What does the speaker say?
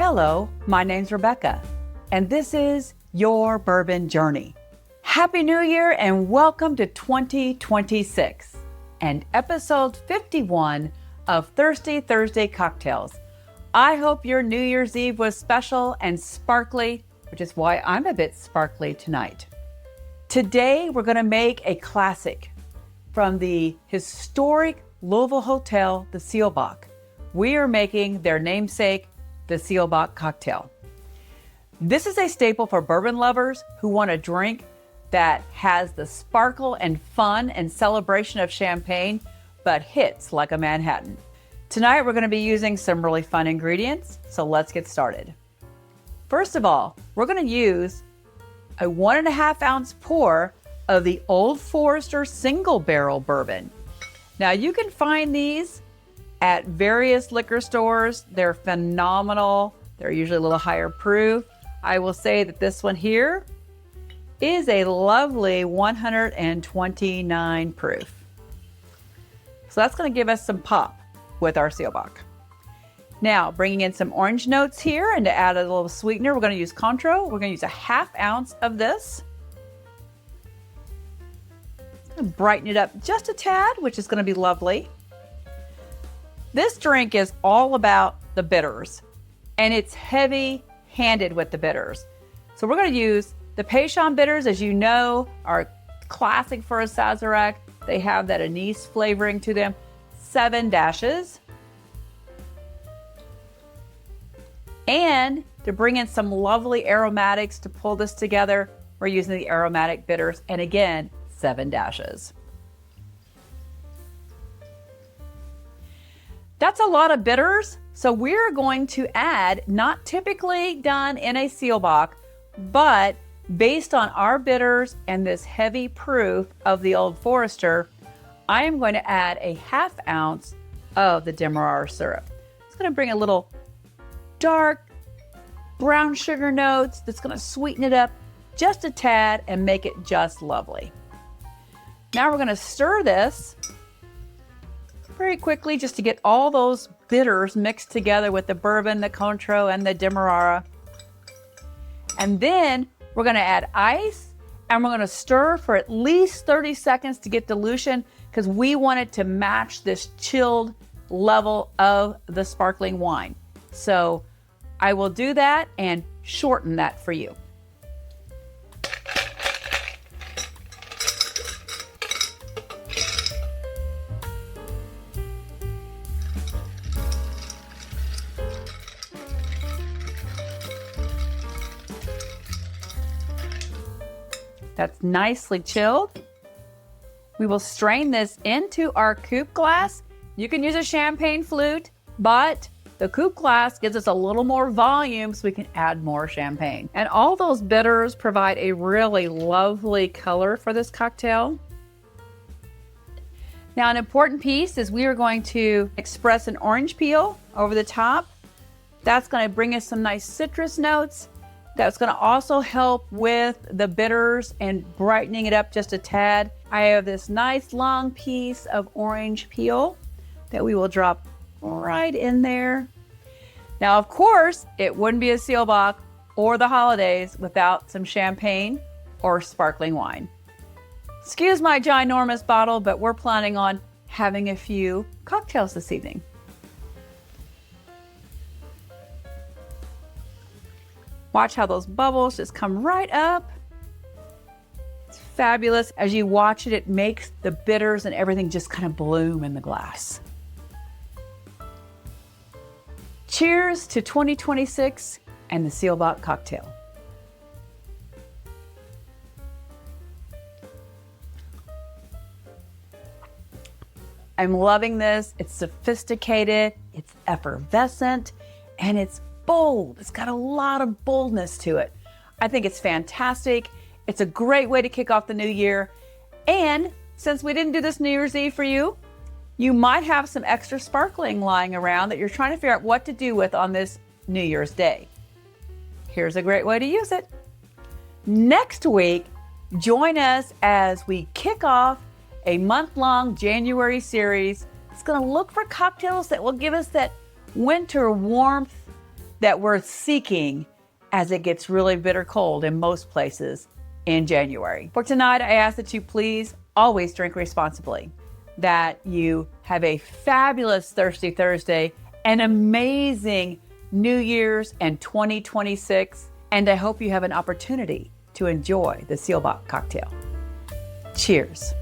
Hello, my name's Rebecca, and this is Your Bourbon Journey. Happy New Year and welcome to 2026 and episode 51 of Thirsty Thursday Cocktails. I hope your New Year's Eve was special and sparkly, which is why I'm a bit sparkly tonight. Today, we're going to make a classic from the historic Louisville Hotel, the Seelbach. We are making their namesake, the Seelbach Cocktail. This is a staple for bourbon lovers who want a drink that has the sparkle and fun and celebration of champagne, but hits like a Manhattan. Tonight, we're going to be using some really fun ingredients, so let's get started. First of all, we're going to use a 1.5 ounce pour of the Old Forester Single Barrel Bourbon. Now, you can find these at various liquor stores. They're phenomenal. They're usually a little higher proof. I will say that this one here is a lovely 129 proof. So that's going to give us some pop with our Seelbach. Now, bringing in some orange notes here, and to add a little sweetener, we're going to use Cointreau. We're going to use a 1/2 ounce of this. Brighten it up just a tad, which is going to be lovely. This drink is all about the bitters, and it's heavy-handed with the bitters. So we're going to use the Peychaud bitters, as you know, are classic for a Sazerac. They have that anise flavoring to them. 7 dashes. And to bring in some lovely aromatics to pull this together, we're using the aromatic bitters, and again, 7 dashes. That's a lot of bitters, so we're going to add, not typically done in a Seelbach, but based on our bitters and this heavy proof of the Old Forester, I am going to add a 1/2 ounce of the Demerara syrup. It's going to bring a little dark brown sugar notes that's going to sweeten it up just a tad and make it just lovely. Now we're going to stir this very quickly just to get all those bitters mixed together with the bourbon, the Cointreau, and the Demerara. And then we're going to add ice, and we're going to stir for at least 30 seconds to get dilution, because we want it to match this chilled level of the sparkling wine. So I will do that and shorten that for you. That's nicely chilled. We will strain this into our coupe glass. You can use a champagne flute, but the coupe glass gives us a little more volume so we can add more champagne. And all those bitters provide a really lovely color for this cocktail. Now, an important piece is we are going to express an orange peel over the top. That's going to bring us some nice citrus notes. That's going to also help with the bitters and brightening it up just a tad. I have this nice long piece of orange peel that we will drop right in there. Now, of course, it wouldn't be a Seelbach or the holidays without some champagne or sparkling wine. Excuse my ginormous bottle, but we're planning on having a few cocktails this evening. Watch how those bubbles just come right up. It's fabulous. As you watch it, it makes the bitters and everything just kind of bloom in the glass. Cheers to 2026 and the Seelbach Cocktail. I'm loving this. It's sophisticated, it's effervescent, and it's bold. It's got a lot of boldness to it. I think it's fantastic. It's a great way to kick off the new year. And since we didn't do this New Year's Eve for you, you might have some extra sparkling lying around that you're trying to figure out what to do with on this New Year's Day. Here's a great way to use it. Next week, join us as we kick off a month-long January series. It's going to look for cocktails that will give us that winter warmth that we're seeking as it gets really bitter cold in most places in January. For tonight, I ask that you please always drink responsibly, that you have a fabulous Thirsty Thursday, an amazing New Year's and 2026, and I hope you have an opportunity to enjoy the Seelbach cocktail. Cheers.